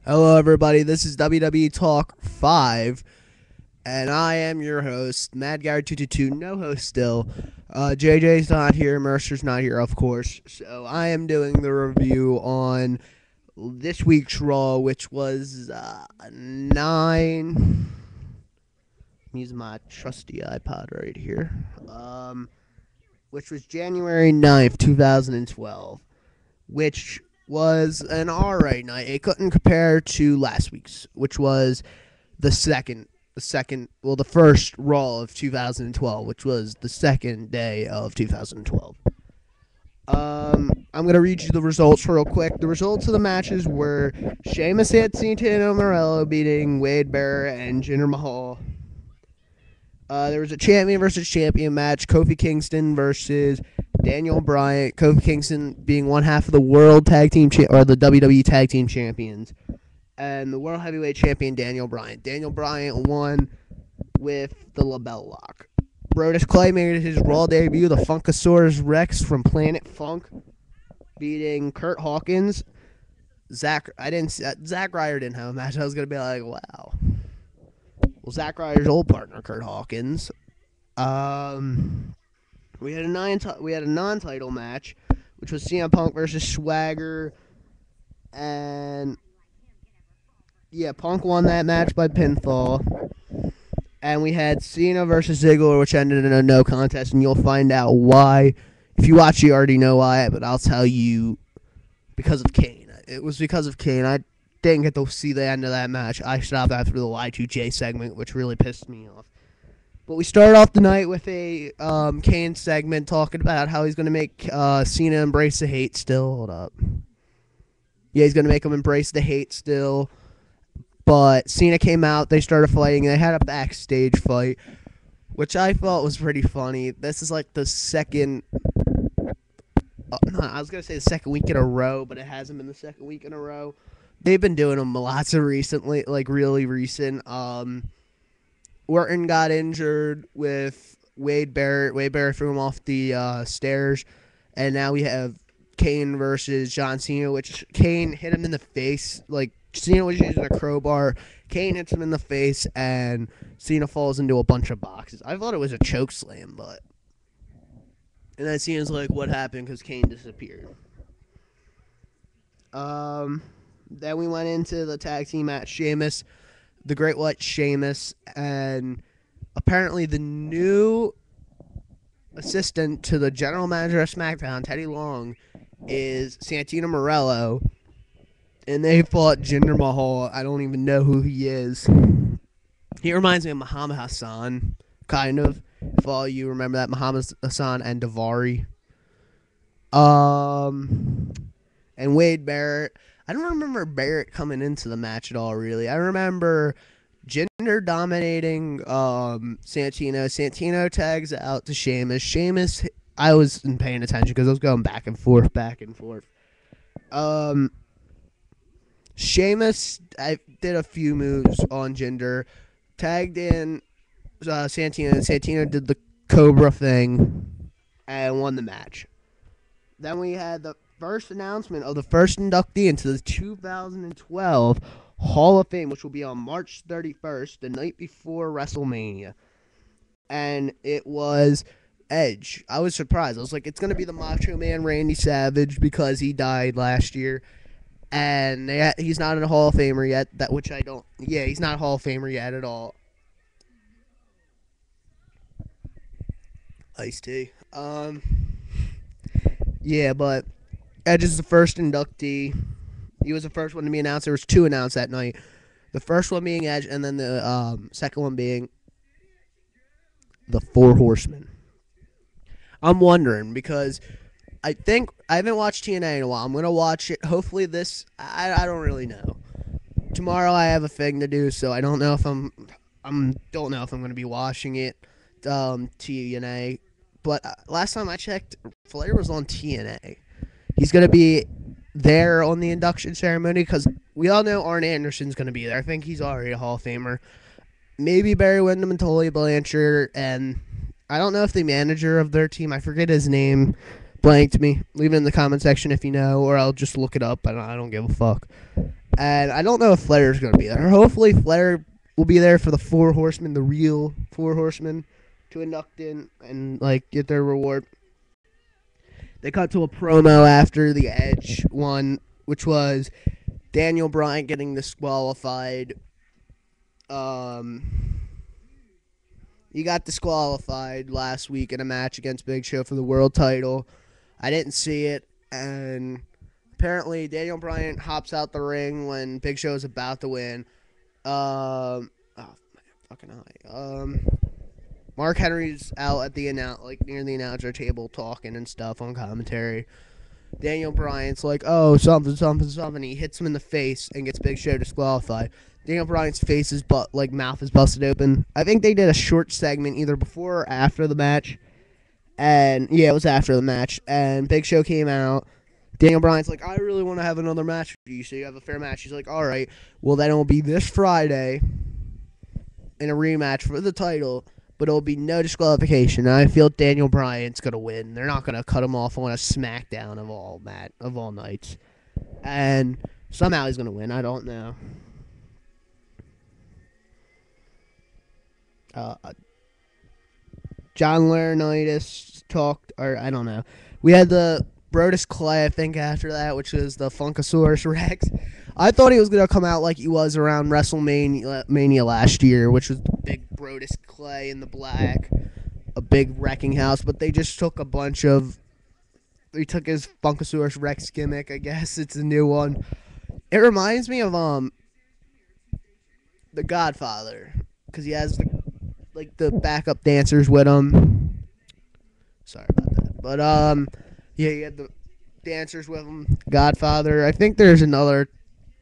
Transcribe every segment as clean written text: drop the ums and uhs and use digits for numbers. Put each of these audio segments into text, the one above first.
Hello, everybody. This is WWE Talk 5, and I am your host, Mad Guy 222. No host still. JJ's not here. Mercer's not here, of course. So I am doing the review on this week's Raw, which was 9. I'm using my trusty iPod right here. Which was January 9th, 2012, which was an alright night. It couldn't compare to last week's, which was the first Raw of 2012, which was the second day of 2012. I'm gonna read you the results real quick. The results of the matches were Sheamus had Santino Morello beating Wade Barrett and Jinder Mahal. There was a champion versus champion match. Kofi Kingston versus Daniel Bryan. Kofi Kingston being one half of the World Tag Team or the WWE Tag Team Champions, and the World Heavyweight Champion Daniel Bryan. Daniel Bryan won with the label lock. Brodus Clay made his Raw debut. The Funkasaurus Rex from Planet Funk beating Kurt Hawkins. Zack Ryder didn't have a match. I was gonna be like, wow. Well, Zack Ryder's old partner, Kurt Hawkins. We had a non-title match, which was CM Punk versus Swagger, and Punk won that match by pinfall. And we had Cena versus Ziggler, which ended in a no contest, and you'll find out why. If you watch, you already know why, but I'll tell you because of Kane. It was because of Kane. I didn't get to see the end of that match. I stopped after the Y2J segment, which really pissed me off. But we started off the night with a Kane segment talking about how he's going to make Cena embrace the hate still. Hold up. Yeah, he's going to make him embrace the hate still. But Cena came out. They started fighting. They had a backstage fight, which I thought was pretty funny. This is like the second... I was going to say the second week in a row, but it hasn't been the second week in a row. They've been doing them lots of recently, like really recent. Orton got injured with Wade Barrett. Wade Barrett threw him off the stairs. And now we have Kane versus John Cena, which Kane hit him in the face. Like, Cena was using a crowbar. Kane hits him in the face, and Cena falls into a bunch of boxes. I thought it was a choke slam, but... And then Cena's like, what happened? Because Kane disappeared. Then we went into the tag team match. Sheamus, the Great White Sheamus, and apparently the new assistant to the general manager of SmackDown, Teddy Long, is Santino Morello, and they fought Jinder Mahal. I don't even know who he is. He reminds me of Muhammad Hassan, kind of. If all you remember that, Muhammad Hassan and Daivari. And Wade Barrett. I don't remember Barrett coming into the match at all, really. I remember Jinder dominating Santino. Santino tags out to Sheamus. Sheamus, I wasn't paying attention because I was going back and forth. Sheamus, I did a few moves on Jinder. Tagged in Santino. Santino did the Cobra thing and won the match. Then we had the first announcement of the first inductee into the 2012 Hall of Fame, which will be on March 31st, the night before WrestleMania. And it was Edge. I was surprised. I was like, it's going to be the Macho Man Randy Savage because he died last year. And he's not a Hall of Famer yet, he's not a Hall of Famer yet at all. Iced tea. But Edge is the first inductee. He was the first one to be announced. There was two announced that night. The first one being Edge, and then the second one being the Four Horsemen. I'm wondering because I haven't watched TNA in a while. I'm gonna watch it. Hopefully this. I don't really know. Tomorrow I have a thing to do, so I don't know if I'm gonna be watching it. TNA, but last time I checked, Flair was on TNA. He's gonna be there on the induction ceremony because we all know Arn Anderson's gonna be there. I think he's already a Hall of Famer. Maybe Barry Windham and Tully Blanchard, and I don't know if the manager of their team, I forget his name, blanked me. Leave it in the comment section if you know, or I'll just look it up. I don't give a fuck. And I don't know if Flair's going to be there. Hopefully Flair will be there for the Four Horsemen, the real Four Horsemen, to induct in and like get their reward. They cut to a promo after the Edge one, which was Daniel Bryan getting disqualified. He got disqualified last week in a match against Big Show for the world title. I didn't see it, and apparently Daniel Bryan hops out the ring when Big Show is about to win. Mark Henry's out at the near the announcer table talking and stuff on commentary. Daniel Bryan's like, oh, something, something, something. He hits him in the face and gets Big Show disqualified. Daniel Bryan's mouth is busted open. I think they did a short segment either before or after the match. And, yeah, it was after the match. And Big Show came out. Daniel Bryan's like, I really want to have another match with you, so you have a fair match. He's like, all right, well, then it'll be this Friday in a rematch for the title, but it'll be no disqualification. And I feel Daniel Bryan's going to win. They're not going to cut him off on a SmackDown of all nights. And somehow he's going to win. I don't know. John Laurinaitis talked, or I don't know. We had the Brodus Clay, I think, after that, which was the Funkasaurus Rex. I thought he was going to come out like he was around WrestleMania last year, which was the big Brodus Clay in the black, a big wrecking house, but they just took they took his Funkasaurus Rex gimmick, I guess. It's a new one. It reminds me of The Godfather, because he has the backup dancers with him. Sorry about that. But, yeah, he had the dancers with him. Godfather. I think there's another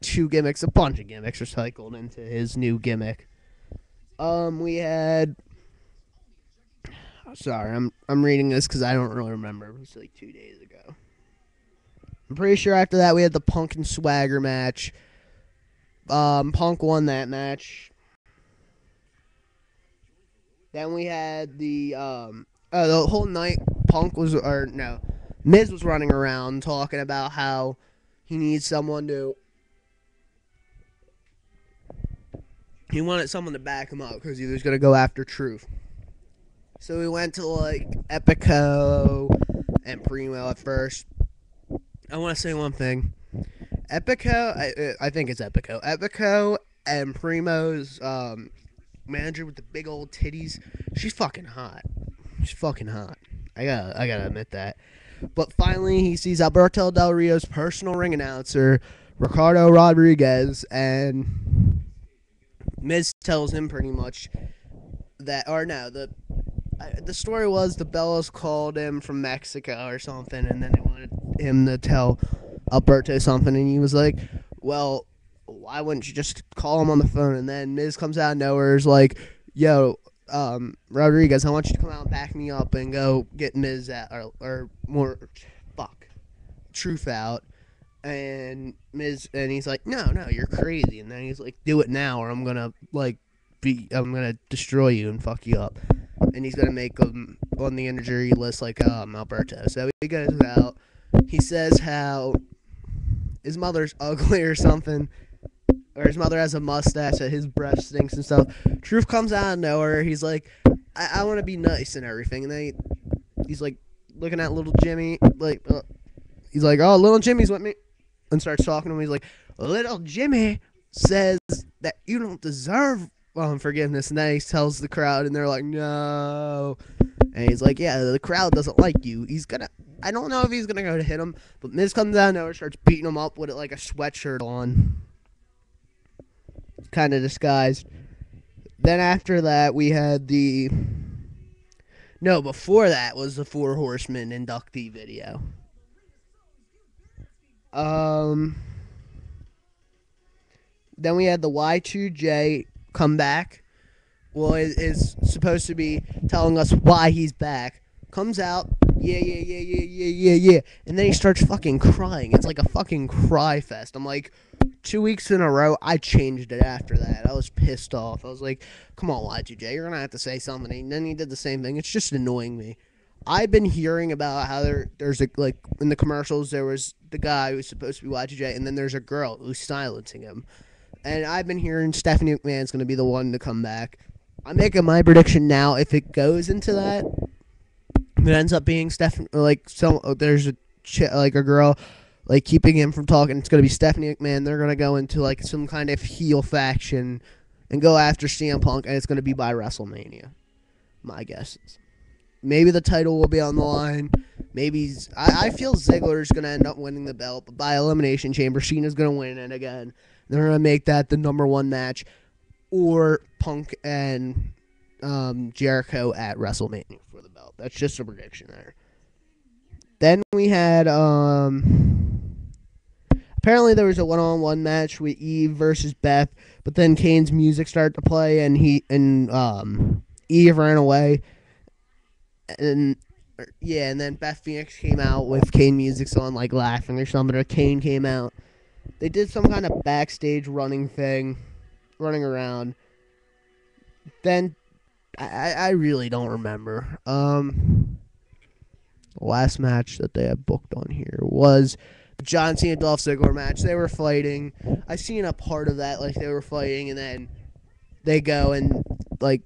2 gimmicks. A bunch of gimmicks are cycled into his new gimmick. We had... Sorry, I'm reading this because I don't really remember. It was like 2 days ago. I'm pretty sure after that we had the Punk and Swagger match. Punk won that match. Then we had the whole night Miz was running around talking about how he needs someone to... He wanted someone to back him up because he was going to go after Truth. So we went to Epico and Primo at first. I want to say one thing. Epico, I think it's Epico. Epico and Primo's manager with the big old titties, she's fucking hot. She's fucking hot. I gotta admit that. But finally, he sees Alberto Del Rio's personal ring announcer, Ricardo Rodriguez, and Miz tells him pretty much that, the story was the Bellas called him from Mexico or something, and then they wanted him to tell Alberto something, and he was like, well, why wouldn't you just call him on the phone? And then Miz comes out of nowhere, is like, yo, Rodriguez, I want you to come out and back me up and go get Miz Truth out. And he's like, no, you're crazy. And then he's like, do it now or I'm gonna destroy you and fuck you up. And he's gonna make him on the injury list like Alberto. So he goes out. He says how his mother's ugly or something, or his mother has a mustache, that his breath stinks and stuff. Truth comes out of nowhere. He's like, I want to be nice and everything. And then he's like looking at little Jimmy, he's like, oh, little Jimmy's with me, and starts talking to him. He's like, little Jimmy says that you don't deserve forgiveness. And then he tells the crowd, and they're like, no. And he's like, yeah, the crowd doesn't like you. I don't know if he's gonna go to hit him, but Miz comes out of nowhere, starts beating him up with like a sweatshirt on, kind of disguised. Then after that, we had before that was the Four Horsemen inductee video. Then we had the Y2J come back. Well, it is supposed to be telling us why he's back. Comes out, yeah. And then he starts fucking crying. It's like a fucking cry fest. I'm like, 2 weeks in a row, I changed it after that. I was pissed off. I was like, come on, Y2J, you're going to have to say something. And then he did the same thing. It's just annoying me. I've been hearing about how there's like in the commercials there was the guy who's supposed to be Y2J, and then there's a girl who's silencing him. And I've been hearing Stephanie McMahon's going to be the one to come back. I'm making my prediction now. If it goes into that, it ends up being Stephanie. Like there's like a girl like keeping him from talking. It's going to be Stephanie McMahon. They're going to go into like some kind of heel faction and go after CM Punk, and it's going to be by WrestleMania. My guess is. Maybe the title will be on the line. Maybe I feel Ziggler's going to end up winning the belt, but by Elimination Chamber, Cena's going to win it again. They're going to make that the #1 match, or Punk and Jericho at WrestleMania for the belt. That's just a prediction there. Then we had apparently there was a one-on-one match with Eve versus Beth, but then Kane's music started to play, and Eve ran away. And then Beth Phoenix came out with Kane music on, like laughing or something, or Kane came out. They did some kind of backstage running thing, running around. Then I really don't remember. The last match that they had booked on here was the John Cena Dolph Ziggler match. They were fighting. I seen a part of that, like they were fighting, and then they go and like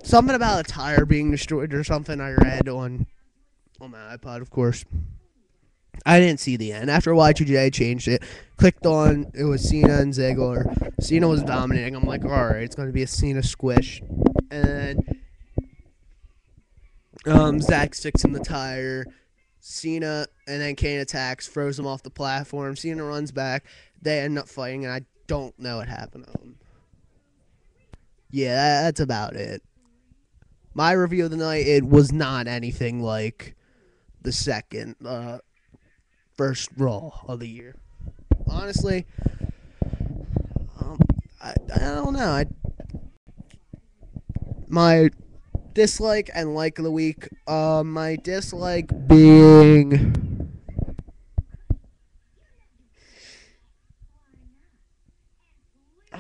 something about a tire being destroyed or something. I read on my iPod, of course. I didn't see the end. After Y2J changed it, clicked on, it was Cena and Ziggler. Cena was dominating. I'm like, all right, it's going to be a Cena squish. And then Zack sticks in the tire. Cena, and then Kane attacks, throws him off the platform. Cena runs back. They end up fighting, and I don't know what happened to them. Yeah, that's about it. My review of the night, it was not anything like the first Raw of the year. Honestly, I don't know. My dislike and like of the week. My dislike being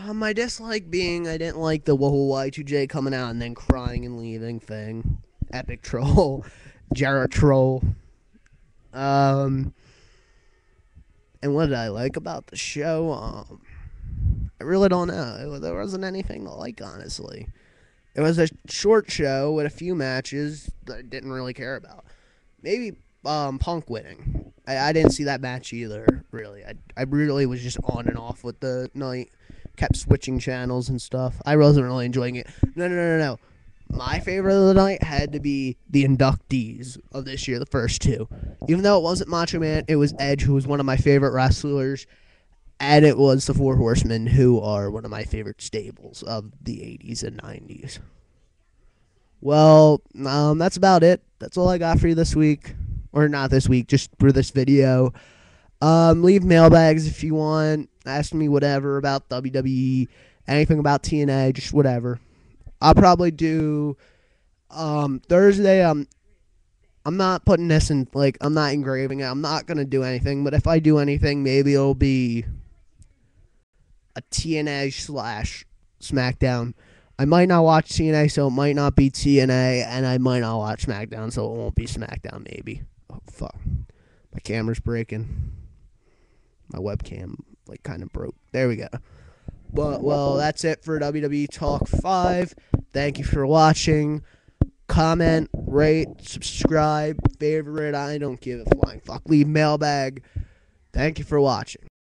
I didn't like the whole Y2J coming out and then crying and leaving thing. Epic troll, Jarrett troll. And what did I like about the show? I really don't know. There wasn't anything to like, honestly. It was a short show with a few matches that I didn't really care about. Maybe Punk winning. I didn't see that match either, really. I really was just on and off with the night. Kept switching channels and stuff. I wasn't really enjoying it. No. My favorite of the night had to be the inductees of this year, the first two. Even though it wasn't Macho Man, it was Edge, who was one of my favorite wrestlers, and it was the Four Horsemen, who are one of my favorite stables of the 80s and 90s. Well, that's about it. That's all I got for you this week. Or not this week, just for this video. Leave mailbags if you want. Ask me whatever about WWE, anything about TNA, just whatever. I'll probably do Thursday. I'm not putting this in, like, I'm not engraving it. I'm not going to do anything, but if I do anything, maybe it'll be a TNA / SmackDown. I might not watch TNA, so it might not be TNA, and I might not watch SmackDown, so it won't be SmackDown, maybe. Oh, fuck. My camera's breaking. My webcam, like, kind of broke. There we go. But, well, that's it for WWE Talk 5. Thank you for watching. Comment, rate, subscribe, favorite. I don't give a flying fuck. Leave mailbag. Thank you for watching.